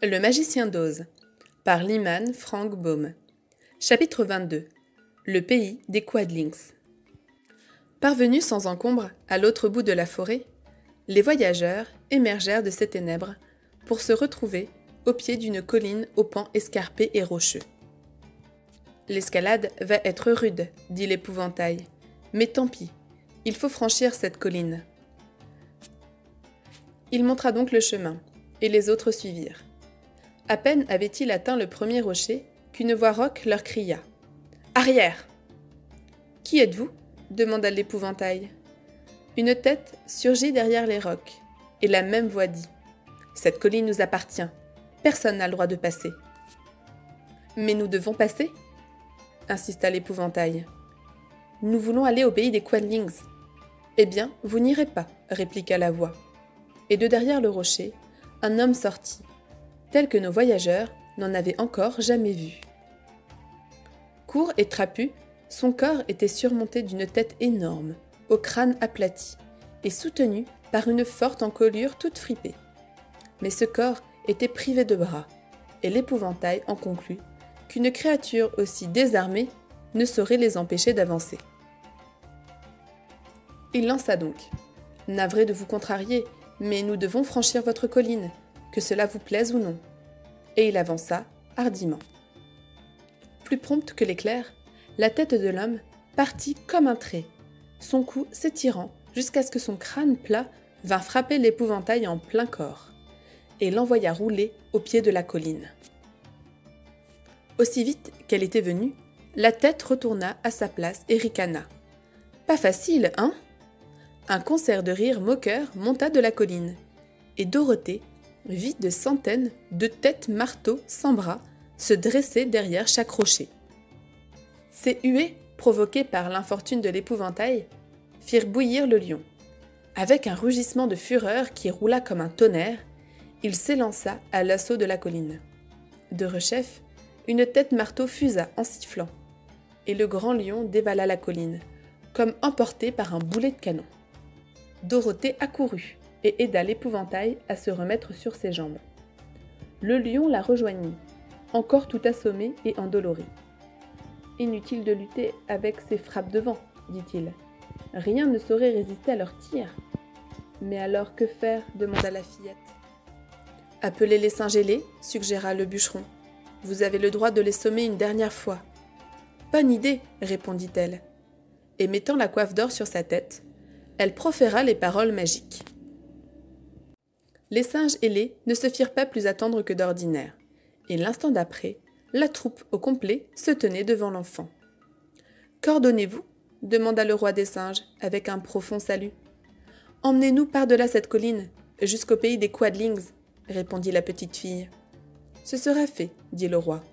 Le magicien d'Oz par Lyman Frank Baum. Chapitre 22. Le pays des Quadlings. Parvenus sans encombre à l'autre bout de la forêt, les voyageurs émergèrent de ces ténèbres pour se retrouver au pied d'une colline aux pans escarpés et rocheux. « L'escalade va être rude, dit l'épouvantail, mais tant pis, il faut franchir cette colline. » Il montra donc le chemin, et les autres suivirent. À peine avait-il atteint le premier rocher qu'une voix rauque leur cria « Arrière !»« Qui êtes-vous » demanda l'épouvantail. Une tête surgit derrière les rocs, et la même voix dit « Cette colline nous appartient, personne n'a le droit de passer. »« Mais nous devons passer » insista l'épouvantail. « Nous voulons aller au pays des Quadlings. »« Eh bien, vous n'irez pas, » répliqua la voix. Et de derrière le rocher, un homme sortit, tel que nos voyageurs n'en avaient encore jamais vu. Court et trapu, son corps était surmonté d'une tête énorme, au crâne aplati, et soutenu par une forte encolure toute fripée. Mais ce corps était privé de bras, et l'épouvantail en conclut qu'une créature aussi désarmée ne saurait les empêcher d'avancer. Il lança donc « Navré de vous contrarier, mais nous devons franchir votre colline, que cela vous plaise ou non. » Et il avança hardiment. Plus prompte que l'éclair, la tête de l'homme partit comme un trait, son cou s'étirant jusqu'à ce que son crâne plat vint frapper l'épouvantail en plein corps, et l'envoya rouler au pied de la colline. Aussi vite qu'elle était venue, la tête retourna à sa place et ricana. « Pas facile, hein ?» Un concert de rires moqueurs monta de la colline, et Dorothée vit de centaines de têtes marteaux sans bras se dresser derrière chaque rocher. Ces huées, provoquées par l'infortune de l'épouvantail, firent bouillir le lion. Avec un rugissement de fureur qui roula comme un tonnerre, il s'élança à l'assaut de la colline. De rechef, une tête marteau fusa en sifflant, et le grand lion dévala la colline, comme emporté par un boulet de canon. Dorothée accourut et aida l'épouvantail à se remettre sur ses jambes. Le lion la rejoignit, encore tout assommé et endolori. « Inutile de lutter avec ces frappes de vent, dit-il. Rien ne saurait résister à leurs tirs. »« Mais alors que faire » demanda la fillette. « Appelez les singes ailés, suggéra le bûcheron. Vous avez le droit de les sommer une dernière fois. »« Bonne idée, répondit-elle. Et mettant la coiffe d'or sur sa tête, elle proféra les paroles magiques. Les singes ailés ne se firent pas plus attendre que d'ordinaire, et l'instant d'après, la troupe au complet se tenait devant l'enfant. « Qu'ordonnez-vous » demanda le roi des singes avec un profond salut. « Emmenez-nous par-delà cette colline, jusqu'au pays des Quadlings, » répondit la petite fille. « Ce sera fait, » dit le roi.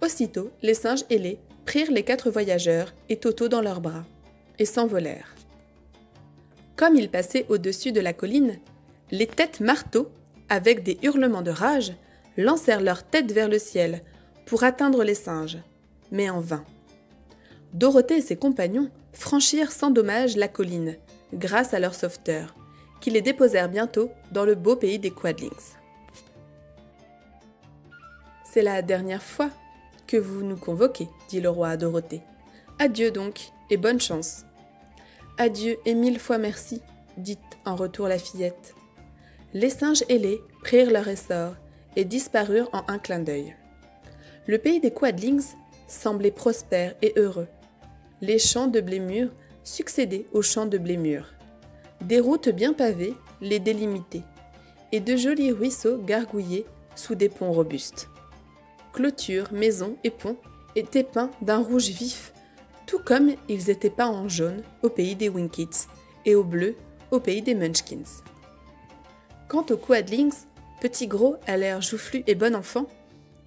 Aussitôt, les singes ailés prirent les 4 voyageurs et Toto dans leurs bras, et s'envolèrent. Comme ils passaient au-dessus de la colline, les têtes marteaux, avec des hurlements de rage, lancèrent leurs têtes vers le ciel pour atteindre les singes, mais en vain. Dorothée et ses compagnons franchirent sans dommage la colline, grâce à leurs sauveteurs, qui les déposèrent bientôt dans le beau pays des Quadlings. « C'est la dernière fois que vous nous convoquez, dit le roi à Dorothée. Adieu donc, et bonne chance. » Adieu et 1000 fois merci, dit en retour la fillette. Les singes ailés prirent leur essor et disparurent en un clin d'œil. Le pays des Quadlings semblait prospère et heureux. Les champs de blé mûr succédaient aux champs de blé mûr. Des routes bien pavées les délimitaient, et de jolis ruisseaux gargouillaient sous des ponts robustes. Clôtures, maisons et ponts étaient peints d'un rouge vif, tout comme ils étaient peints en jaune au pays des Winkits et au bleu au pays des Munchkins. Quant aux Quadlings, petits gros à l'air joufflu et bon enfant,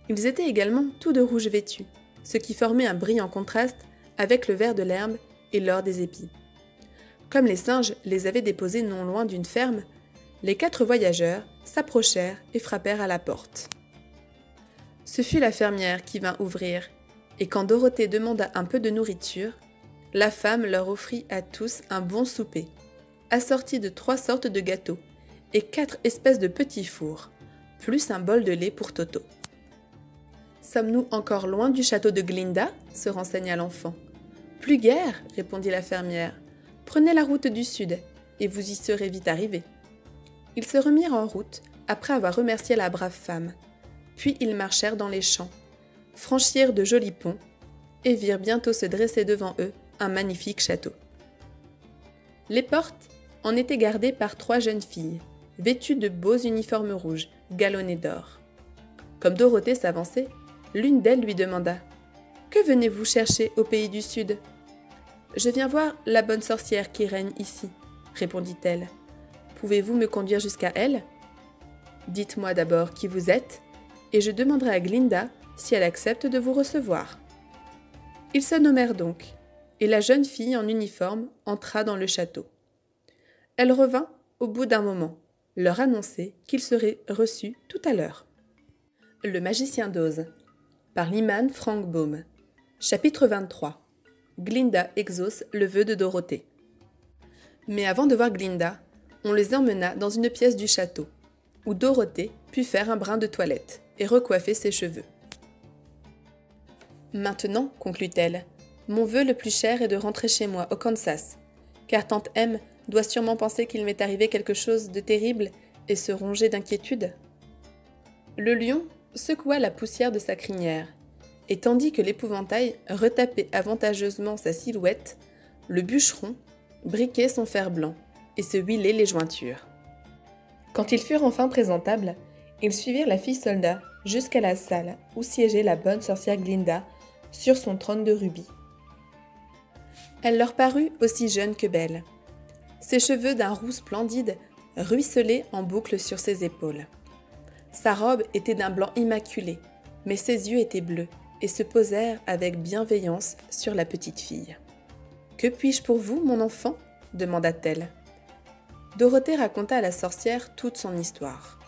ils étaient également tous de rouge vêtus, ce qui formait un brillant contraste avec le vert de l'herbe et l'or des épis. Comme les singes les avaient déposés non loin d'une ferme, les 4 voyageurs s'approchèrent et frappèrent à la porte. Ce fut la fermière qui vint ouvrir, et quand Dorothée demanda un peu de nourriture, la femme leur offrit à tous un bon souper, assorti de 3 sortes de gâteaux et 4 espèces de petits fours, plus un bol de lait pour Toto. « Sommes-nous encore loin du château de Glinda ?» se renseigna l'enfant. « Plus guère, » répondit la fermière. « Prenez la route du sud, et vous y serez vite arrivés. » Ils se remirent en route, après avoir remercié la brave femme. Puis ils marchèrent dans les champs, franchirent de jolis ponts, et virent bientôt se dresser devant eux un magnifique château. Les portes en étaient gardées par 3 jeunes filles, vêtues de beaux uniformes rouges, galonnés d'or. Comme Dorothée s'avançait, l'une d'elles lui demanda « Que venez-vous chercher au pays du Sud ?»« Je viens voir la bonne sorcière qui règne ici, » répondit-elle. « Pouvez-vous me conduire jusqu'à elle ? Dites-moi d'abord qui vous êtes, et je demanderai à Glinda si elle accepte de vous recevoir. » Ils se nommèrent donc, et la jeune fille en uniforme entra dans le château. Elle revint au bout d'un moment, leur annoncer qu'ils seraient reçus tout à l'heure. Le magicien d'Oz, par Lyman Frank Baum. Chapitre 23. Glinda exauce le vœu de Dorothée. Mais avant de voir Glinda, on les emmena dans une pièce du château, où Dorothée put faire un brin de toilette et recoiffer ses cheveux. « Maintenant, conclut-elle, mon vœu le plus cher est de rentrer chez moi, au Kansas, car tante M doit sûrement penser qu'il m'est arrivé quelque chose de terrible et se ronger d'inquiétude. » Le lion secoua la poussière de sa crinière, et tandis que l'épouvantail retapait avantageusement sa silhouette, le bûcheron briquait son fer blanc et se huilait les jointures. Quand ils furent enfin présentables, ils suivirent la fille soldat jusqu'à la salle où siégeait la bonne sorcière Glinda sur son trône de rubis. Elle leur parut aussi jeune que belle. Ses cheveux d'un roux splendide ruisselaient en boucles sur ses épaules. Sa robe était d'un blanc immaculé, mais ses yeux étaient bleus et se posèrent avec bienveillance sur la petite fille. « Que puis-je pour vous, mon enfant ?» demanda-t-elle. Dorothée raconta à la sorcière toute son histoire.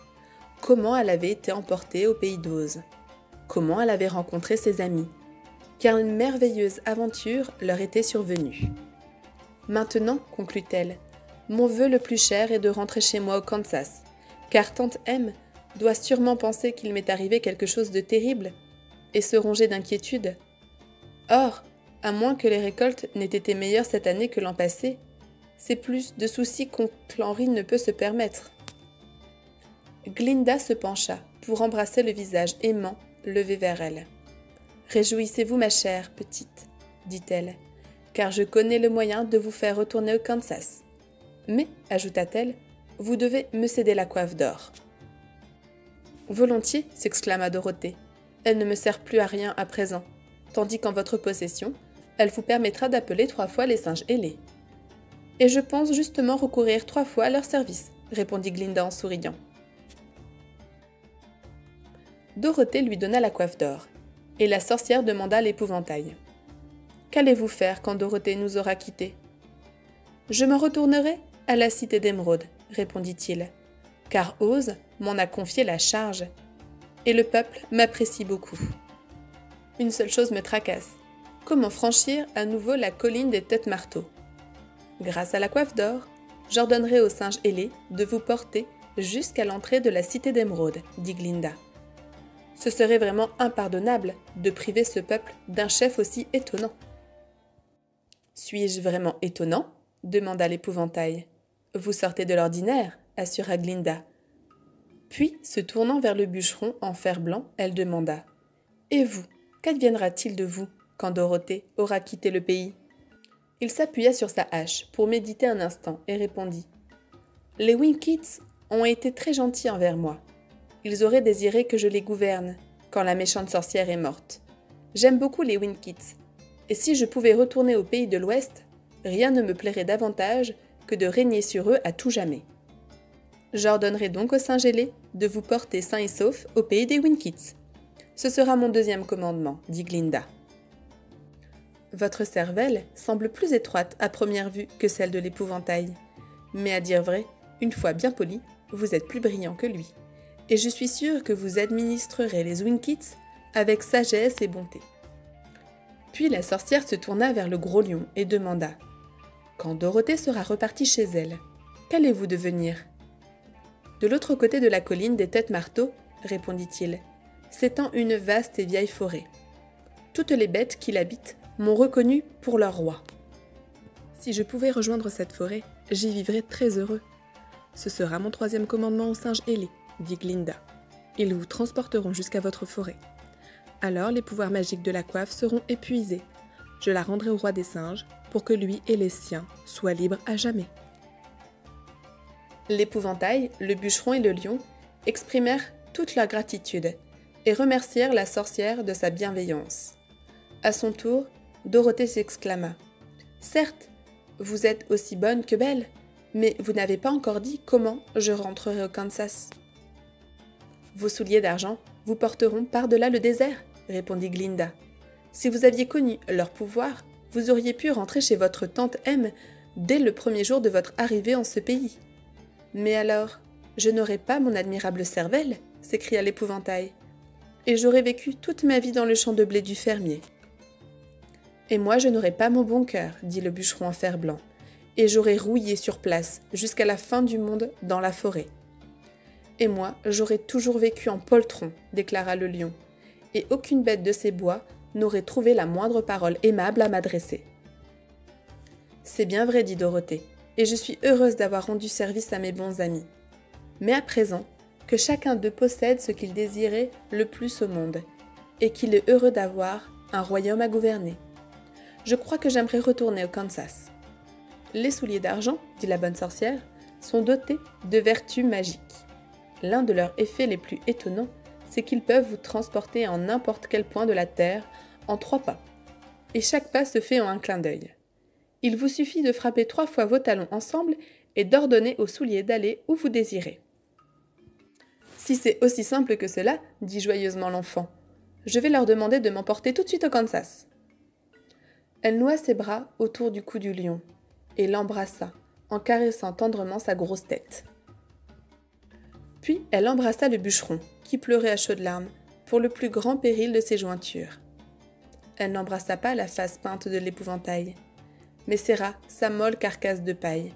Comment elle avait été emportée au pays d'Oz, comment elle avait rencontré ses amis, car une merveilleuse aventure leur était survenue. « Maintenant, conclut-elle, mon vœu le plus cher est de rentrer chez moi au Kansas, car tante M doit sûrement penser qu'il m'est arrivé quelque chose de terrible et se ronger d'inquiétude. Or, à moins que les récoltes n'aient été meilleures cette année que l'an passé, c'est plus de soucis qu'oncle Henri ne peut se permettre. » Glinda se pencha pour embrasser le visage aimant levé vers elle. « Réjouissez-vous, ma chère petite, » dit-elle, « car je connais le moyen de vous faire retourner au Kansas. Mais, ajouta-t-elle, vous devez me céder la coiffe d'or. » « Volontiers, » s'exclama Dorothée. « Elle ne me sert plus à rien à présent, tandis qu'en votre possession, elle vous permettra d'appeler 3 fois les singes ailés. »« Et je pense justement recourir 3 fois à leur service, » répondit Glinda en souriant. Dorothée lui donna la coiffe d'or, et la sorcière demanda l'épouvantail. « Qu'allez-vous faire quand Dorothée nous aura quittés ?»« Je me retournerai à la cité d'Émeraude, » répondit-il, « car Oz m'en a confié la charge, et le peuple m'apprécie beaucoup. Une seule chose me tracasse, comment franchir à nouveau la colline des têtes-marteaux. Grâce à la coiffe d'or, j'ordonnerai aux singes ailés de vous porter jusqu'à l'entrée de la cité d'Émeraude, dit Glinda. Ce serait vraiment impardonnable de priver ce peuple d'un chef aussi étonnant. Suis-je vraiment étonnant ? Demanda l'épouvantail. Vous sortez de l'ordinaire, assura Glinda. Puis, se tournant vers le bûcheron en fer blanc, elle demanda. Et vous, qu'adviendra-t-il de vous quand Dorothée aura quitté le pays ? Il s'appuya sur sa hache pour méditer un instant et répondit. Les Winkits ont été très gentils envers moi. Ils auraient désiré que je les gouverne quand la méchante sorcière est morte. J'aime beaucoup les Winkits, et si je pouvais retourner au pays de l'Ouest, rien ne me plairait davantage que de régner sur eux à tout jamais. J'ordonnerai donc aux singes ailés de vous porter sains et saufs au pays des Winkits. Ce sera mon 2e commandement, dit Glinda. Votre cervelle semble plus étroite à première vue que celle de l'épouvantail. Mais à dire vrai, une fois bien poli, vous êtes plus brillant que lui. Et je suis sûre que vous administrerez les Winkits avec sagesse et bonté. Puis la sorcière se tourna vers le gros lion et demanda « Quand Dorothée sera repartie chez elle, qu'allez-vous devenir ?»« De l'autre côté de la colline des têtes marteaux, répondit-il, s'étend une vaste et vieille forêt. Toutes les bêtes qui l'habitent m'ont reconnu pour leur roi. Si je pouvais rejoindre cette forêt, j'y vivrais très heureux. Ce sera mon 3e commandement aux singes ailés, dit Glinda. Ils vous transporteront jusqu'à votre forêt. Alors les pouvoirs magiques de la coiffe seront épuisés. Je la rendrai au roi des singes pour que lui et les siens soient libres à jamais. L'épouvantail, le bûcheron et le lion exprimèrent toute leur gratitude et remercièrent la sorcière de sa bienveillance. À son tour, Dorothée s'exclama « Certes, vous êtes aussi bonne que belle, mais vous n'avez pas encore dit comment je rentrerai au Kansas. » « Vos souliers d'argent vous porteront par-delà le désert, » répondit Glinda. « Si vous aviez connu leur pouvoir, vous auriez pu rentrer chez votre tante M dès le premier jour de votre arrivée en ce pays. »« Mais alors, je n'aurai pas mon admirable cervelle ?» s'écria l'épouvantail. « Et j'aurai vécu toute ma vie dans le champ de blé du fermier. »« Et moi, je n'aurai pas mon bon cœur, » dit le bûcheron en fer-blanc, « et j'aurai rouillé sur place jusqu'à la fin du monde dans la forêt. »« Et moi, j'aurais toujours vécu en poltron, » déclara le lion, « et aucune bête de ces bois n'aurait trouvé la moindre parole aimable à m'adresser. »« C'est bien vrai, » dit Dorothée, « et je suis heureuse d'avoir rendu service à mes bons amis. Mais à présent, que chacun d'eux possède ce qu'il désirait le plus au monde, et qu'il est heureux d'avoir un royaume à gouverner. Je crois que j'aimerais retourner au Kansas. » Les souliers d'argent, dit la bonne sorcière, sont dotés de vertus magiques. L'un de leurs effets les plus étonnants, c'est qu'ils peuvent vous transporter en n'importe quel point de la terre en 3 pas. Et chaque pas se fait en un clin d'œil. Il vous suffit de frapper 3 fois vos talons ensemble et d'ordonner aux souliers d'aller où vous désirez. « Si c'est aussi simple que cela, dit joyeusement l'enfant, je vais leur demander de m'emporter tout de suite au Kansas. » Elle noua ses bras autour du cou du lion et l'embrassa en caressant tendrement sa grosse tête. Puis elle embrassa le bûcheron, qui pleurait à chaudes larmes, pour le plus grand péril de ses jointures. Elle n'embrassa pas la face peinte de l'épouvantail, mais serra sa molle carcasse de paille,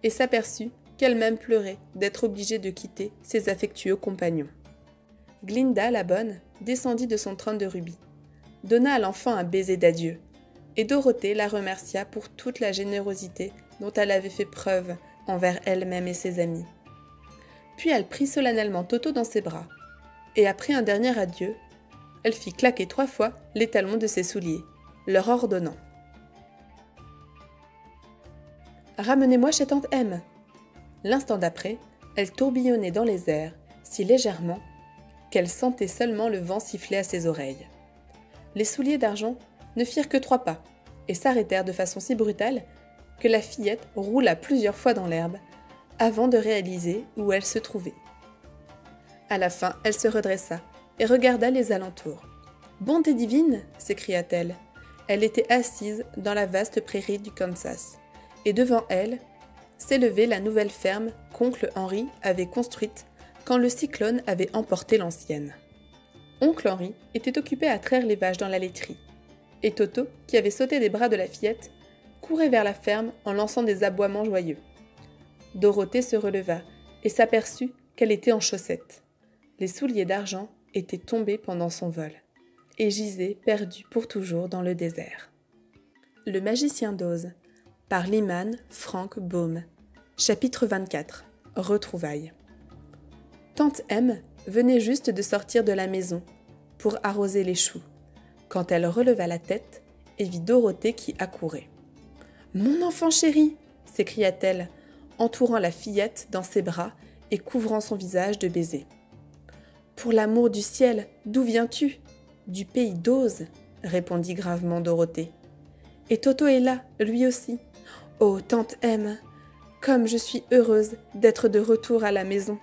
et s'aperçut qu'elle-même pleurait d'être obligée de quitter ses affectueux compagnons. Glinda, la bonne, descendit de son trône de rubis, donna à l'enfant un baiser d'adieu, et Dorothée la remercia pour toute la générosité dont elle avait fait preuve envers elle-même et ses amis. Puis elle prit solennellement Toto dans ses bras, et après un dernier adieu, elle fit claquer 3 fois les talons de ses souliers, leur ordonnant « Ramenez-moi chez tante M !» L'instant d'après, elle tourbillonnait dans les airs, si légèrement, qu'elle sentait seulement le vent siffler à ses oreilles. Les souliers d'argent ne firent que 3 pas, et s'arrêtèrent de façon si brutale que la fillette roula plusieurs fois dans l'herbe, avant de réaliser où elle se trouvait. À la fin, elle se redressa et regarda les alentours. « Bonté divine !» s'écria-t-elle. Elle était assise dans la vaste prairie du Kansas, et devant elle s'élevait la nouvelle ferme qu'oncle Henri avait construite quand le cyclone avait emporté l'ancienne. Oncle Henri était occupé à traire les vaches dans la laiterie, et Toto, qui avait sauté des bras de la fillette, courait vers la ferme en lançant des aboiements joyeux. Dorothée se releva et s'aperçut qu'elle était en chaussettes. Les souliers d'argent étaient tombés pendant son vol et gisaient perdus pour toujours dans le désert. Le magicien d'Oz, par Lyman Frank Baum. Chapitre 24. Retrouvailles. Tante M venait juste de sortir de la maison pour arroser les choux, quand elle releva la tête et vit Dorothée qui accourait. « Mon enfant chéri !» s'écria-t-elle, entourant la fillette dans ses bras et couvrant son visage de baisers. « Pour l'amour du ciel, d'où viens-tu ? » ?»« Du pays d'Oz, » répondit gravement Dorothée. « Et Toto est là, lui aussi. Oh, tante M, comme je suis heureuse d'être de retour à la maison. »